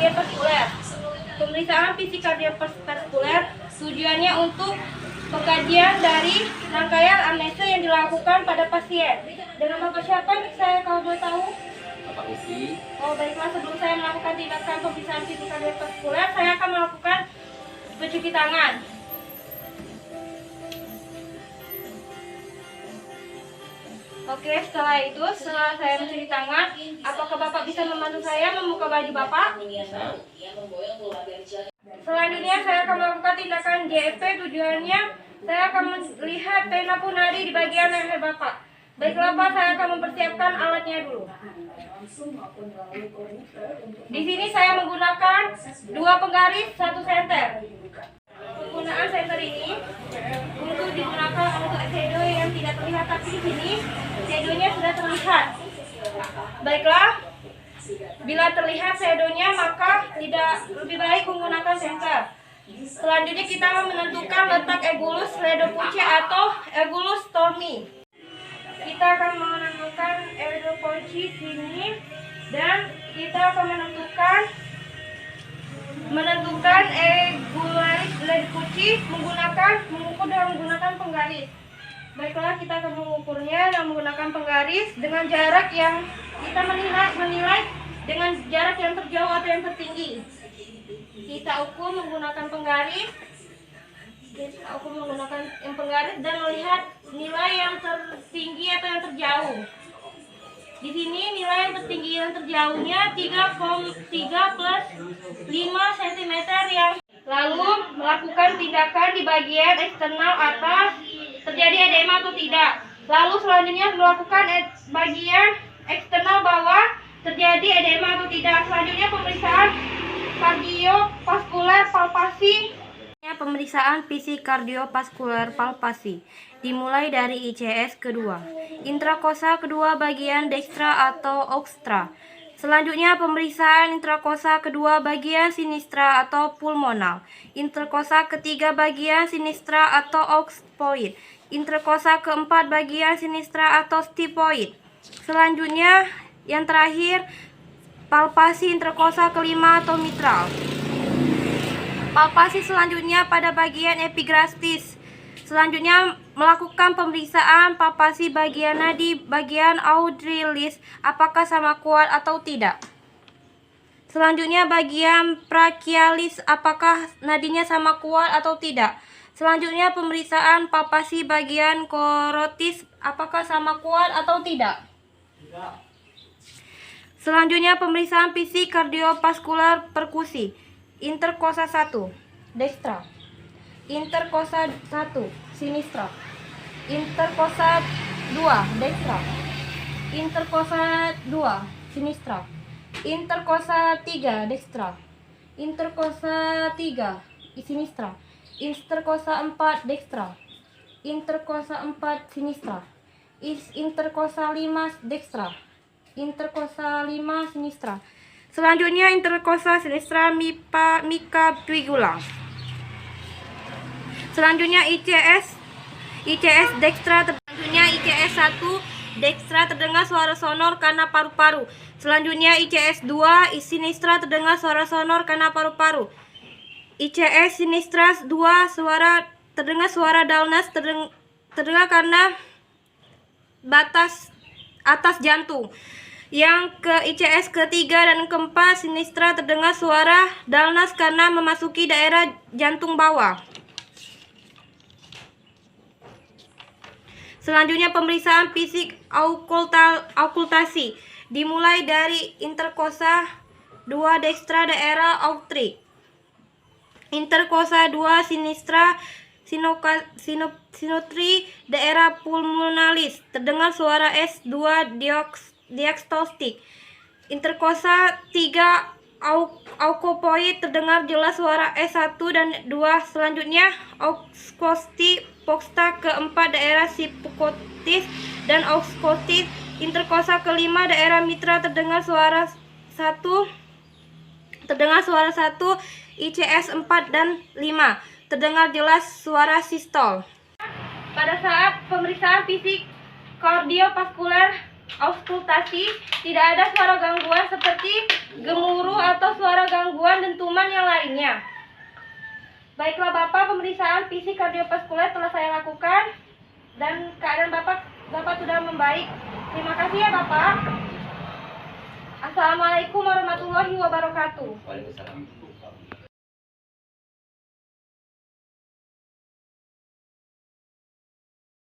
kardiovaskuler. Pemeriksaan fisik kardiovaskuler tujuannya untuk pengkajian dari rangkaian anamnesa yang dilakukan pada pasien. Dengan Bapak siapa saya kalau boleh tahu? Bapak Uki. Oh baiklah, sebelum saya melakukan tindakan pemeriksaan fisik kardiovaskuler, saya akan melakukan pencuci tangan. Oke, setelah saya mencuci tangan, apakah Bapak bisa membantu saya membuka baju Bapak? Selanjutnya saya akan melakukan tindakan JEP. Tujuannya saya akan melihat vena punari di bagian leher Bapak. Baiklah Pak, saya akan mempersiapkan alatnya dulu. Di sini saya menggunakan 2 penggaris 1 senter. Penggunaan senter ini untuk digunakan untuk shadow yang tidak terlihat, tapi di sini shadownya sudah terlihat. Baiklah, bila terlihat shadownya maka tidak lebih baik menggunakan senter. Selanjutnya kita menentukan letak Eugulus Ledopucci atau Eugulus Stormi. Kita akan menentukan Ledopucci sini dan kita akan menentukan Eugulus Ledopucci mengukur dengan menggunakan penggaris. Baiklah, kita akan mengukurnya dengan menggunakan penggaris dengan jarak yang kita menilai dengan jarak yang terjauh atau yang tertinggi. Kita ukur menggunakan penggaris. Dan melihat nilai yang tertinggi atau yang terjauh. Di sini nilai yang tertinggi yang terjauhnya 3 plus 5 cm yang lalu melakukan tindakan di bagian eksternal atas terjadi edema atau tidak. Lalu selanjutnya melakukan bagian eksternal bawah terjadi edema atau tidak. Selanjutnya pemeriksaan kardiovaskuler palpasi. Pemeriksaan fisik kardiovaskuler palpasi dimulai dari ICS kedua, intrakosa kedua bagian dekstra atau oxtra. Selanjutnya pemeriksaan intrakosa kedua bagian sinistra atau pulmonal, intrakosa ketiga bagian sinistra atau oxpoid, intrakosa keempat bagian sinistra atau stipoid. Selanjutnya yang terakhir palpasi intrakosa kelima atau mitral. Palpasi selanjutnya pada bagian epigrastis. Selanjutnya melakukan pemeriksaan palpasi bagian nadi bagian audialis apakah sama kuat atau tidak. Selanjutnya bagian brachialis apakah nadinya sama kuat atau tidak. Selanjutnya pemeriksaan palpasi bagian korotis apakah sama kuat atau tidak. Selanjutnya pemeriksaan fisik kardiovaskular perkusi. Interkosa 1 dekstra, interkosa 1 sinistra, interkosa 2 dekstra, interkosa 2 sinistra, interkosa 3 dekstra, interkosa 3 sinistra, interkosa 4 dekstra, interkosa 4 sinistra, interkosa 5 dekstra, interkosa 5 sinistra. Selanjutnya interkosa sinistra micapitula. Selanjutnya ICS dekstra. Selanjutnya ICS 1 dekstra terdengar suara sonor karena paru-paru. Selanjutnya ICS 2 sinistra terdengar suara sonor karena paru-paru. ICS sinistra 2 terdengar suara dullness terdengar karena batas atas jantung. Yang ke ICS ketiga dan keempat sinistra terdengar suara dullness karena memasuki daerah jantung bawah. Selanjutnya pemeriksaan fisik okultasi dimulai dari interkosa 2 dekstra daerah aortik, interkosa 2 sinistra sinotri daerah pulmonalis terdengar suara S2 diastolic. Interkosa 3 aukopoid terdengar jelas suara S1 dan 2. Selanjutnya auskosti poksta keempat daerah sipukotis dan auskotis. Interkosa kelima daerah mitra terdengar suara 1 ICS 4 dan 5 terdengar jelas suara sistol. Pada saat pemeriksaan fisik kardiovaskuler auskultasi, tidak ada suara gangguan seperti gemuruh atau suara gangguan dentuman yang lainnya. Baiklah Bapak, pemeriksaan fisik kardiovaskuler telah saya lakukan dan keadaan Bapak sudah membaik. Terima kasih ya Bapak. Assalamualaikum warahmatullahi wabarakatuh. Waalaikumsalam.